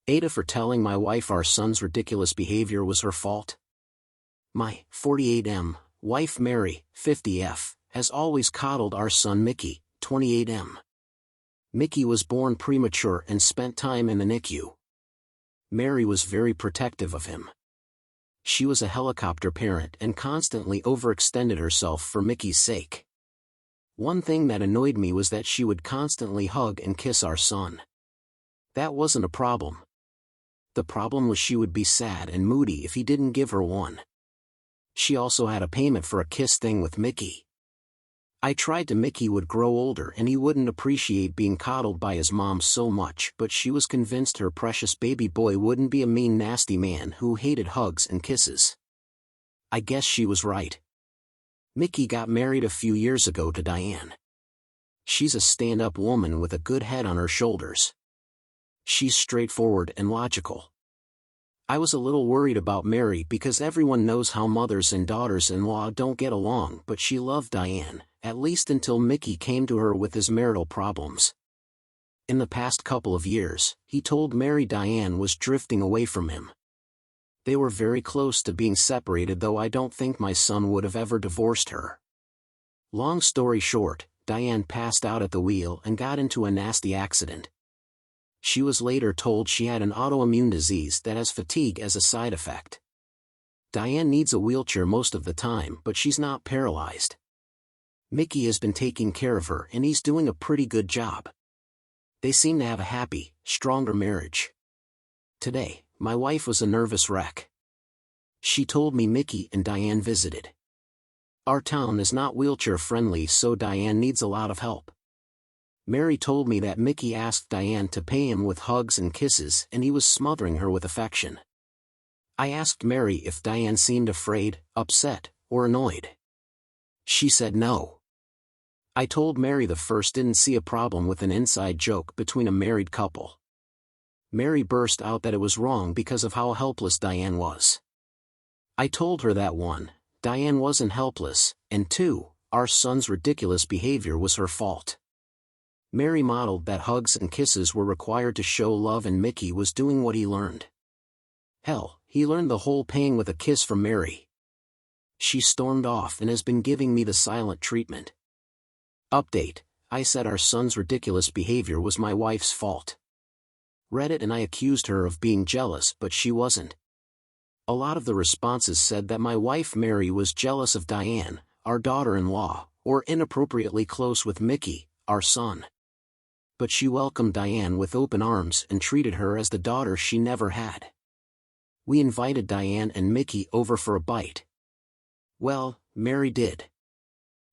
Ada for telling my wife our son's ridiculous behavior was her fault. My 48M wife Mary, 50F, has always coddled our son Mickey, 28M. Mickey was born premature and spent time in the NICU. Mary was very protective of him. She was a helicopter parent and constantly overextended herself for Mickey's sake. One thing that annoyed me was that she would constantly hug and kiss our son. That wasn't a problem. The problem was she would be sad and moody if he didn't give her one. She also had a payment for a kiss thing with Mickey. I tried to Mickey would grow older and he wouldn't appreciate being coddled by his mom so much, but she was convinced her precious baby boy wouldn't be a mean nasty man who hated hugs and kisses. I guess she was right. Mickey got married a few years ago to Diane. She's a stand-up woman with a good head on her shoulders. She's straightforward and logical. I was a little worried about Mary because everyone knows how mothers and daughters-in-law don't get along, but she loved Diane, at least until Mickey came to her with his marital problems. In the past couple of years, he told Mary Diane was drifting away from him. They were very close to being separated, though I don't think my son would have ever divorced her. Long story short, Diane passed out at the wheel and got into a nasty accident. She was later told she had an autoimmune disease that has fatigue as a side effect. Diane needs a wheelchair most of the time, but she's not paralyzed. Mickey has been taking care of her and he's doing a pretty good job. They seem to have a happy, stronger marriage. Today, my wife was a nervous wreck. She told me Mickey and Diane visited. Our town is not wheelchair friendly, so Diane needs a lot of help. Mary told me that Mickey asked Diane to pay him with hugs and kisses and he was smothering her with affection. I asked Mary if Diane seemed afraid, upset, or annoyed. She said no. I told Mary the first didn't see a problem with an inside joke between a married couple. Mary burst out that it was wrong because of how helpless Diane was. I told her that 1, Diane wasn't helpless, and 2, our son's ridiculous behavior was her fault. Mary modeled that hugs and kisses were required to show love and Mickey was doing what he learned. Hell, he learned the whole paying with a kiss from Mary. She stormed off and has been giving me the silent treatment. Update: I said our son's ridiculous behavior was my wife's fault. Reddit and I accused her of being jealous, but she wasn't. A lot of the responses said that my wife Mary was jealous of Diane, our daughter-in-law, or inappropriately close with Mickey, our son. But she welcomed Diane with open arms and treated her as the daughter she never had. We invited Diane and Mickey over for a bite. Well, Mary did.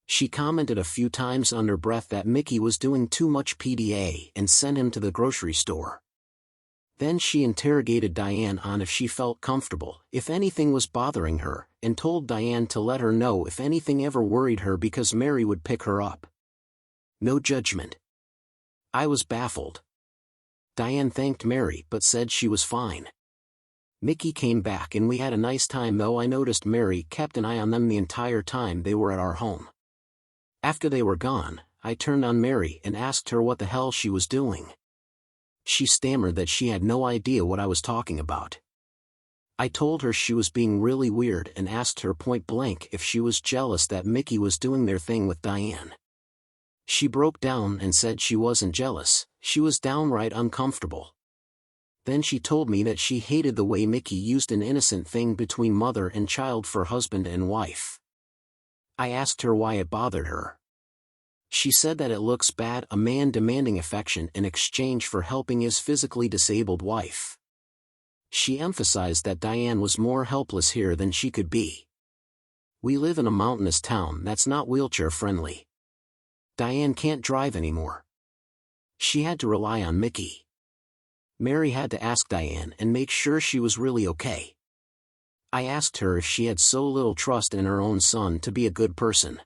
She commented a few times under breath that Mickey was doing too much PDA and sent him to the grocery store. Then she interrogated Diane on if she felt comfortable, if anything was bothering her, and told Diane to let her know if anything ever worried her because Mary would pick her up. No judgment. I was baffled. Diane thanked Mary but said she was fine. Mickey came back and we had a nice time, though I noticed Mary kept an eye on them the entire time they were at our home. After they were gone, I turned on Mary and asked her what the hell she was doing. She stammered that she had no idea what I was talking about. I told her she was being really weird and asked her point blank if she was jealous that Mickey was doing their thing with Diane. She broke down and said she wasn't jealous, she was downright uncomfortable. Then she told me that she hated the way Mickey used an innocent thing between mother and child for husband and wife. I asked her why it bothered her. She said that it looks bad, a man demanding affection in exchange for helping his physically disabled wife. She emphasized that Diane was more helpless here than she could be. We live in a mountainous town that's not wheelchair-friendly. Diane can't drive anymore. She had to rely on Mickey. Mary had to ask Diane and make sure she was really okay. I asked her if she had so little trust in her own son to be a good person.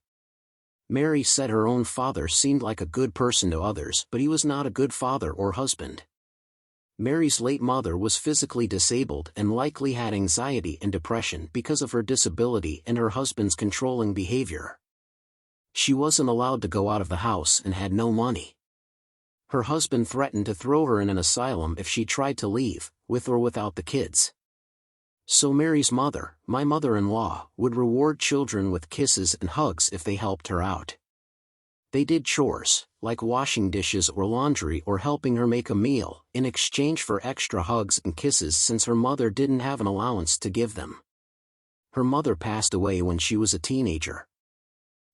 Mary said her own father seemed like a good person to others, but he was not a good father or husband. Mary's late mother was physically disabled and likely had anxiety and depression because of her disability and her husband's controlling behavior. She wasn't allowed to go out of the house and had no money. Her husband threatened to throw her in an asylum if she tried to leave, with or without the kids. So Mary's mother, my mother-in-law, would reward children with kisses and hugs if they helped her out. They did chores, like washing dishes or laundry or helping her make a meal, in exchange for extra hugs and kisses since her mother didn't have an allowance to give them. Her mother passed away when she was a teenager.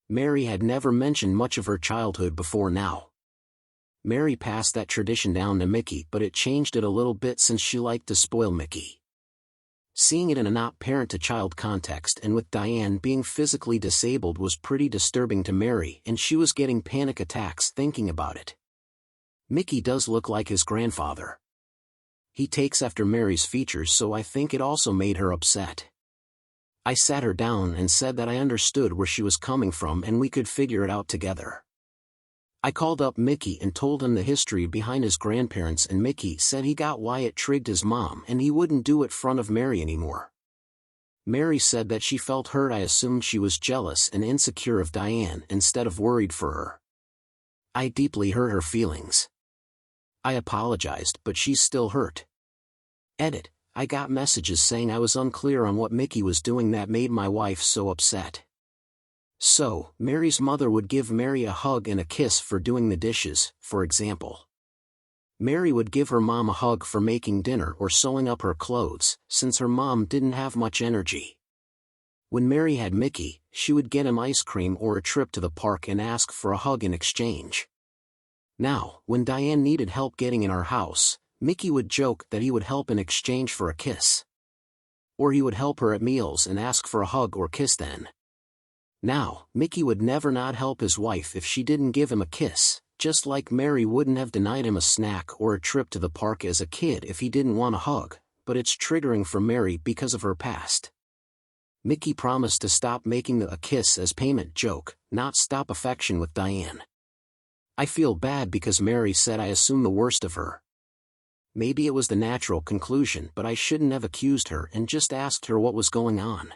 Mary had never mentioned much of her childhood before now. Mary passed that tradition down to Mickey, but it changed it a little bit since she liked to spoil Mickey. Seeing it in a not parent-to-child context and with Diane being physically disabled was pretty disturbing to Mary, and she was getting panic attacks thinking about it. Mickey does look like his grandfather. He takes after Mary's features, so I think it also made her upset. I sat her down and said that I understood where she was coming from and we could figure it out together. I called up Mickey and told him the history behind his grandparents, and Mickey said he got why it trigged his mom and he wouldn't do it front of Mary anymore. Mary said that she felt hurt. I assumed she was jealous and insecure of Diane instead of worried for her. I deeply hurt her feelings. I apologized, but she's still hurt. Edit: I got messages saying I was unclear on what Mickey was doing that made my wife so upset. So, Mary's mother would give Mary a hug and a kiss for doing the dishes, for example. Mary would give her mom a hug for making dinner or sewing up her clothes, since her mom didn't have much energy. When Mary had Mickey, she would get him ice cream or a trip to the park and ask for a hug in exchange. Now, when Diane needed help getting in our house, Mickey would joke that he would help in exchange for a kiss. Or he would help her at meals and ask for a hug or kiss then. Now, Mickey would never not help his wife if she didn't give him a kiss, just like Mary wouldn't have denied him a snack or a trip to the park as a kid if he didn't want a hug, but it's triggering for Mary because of her past. Mickey promised to stop making the "a kiss as payment" joke, not stop affection with Diane. I feel bad because Mary said I assumed the worst of her. Maybe it was the natural conclusion, but I shouldn't have accused her and just asked her what was going on.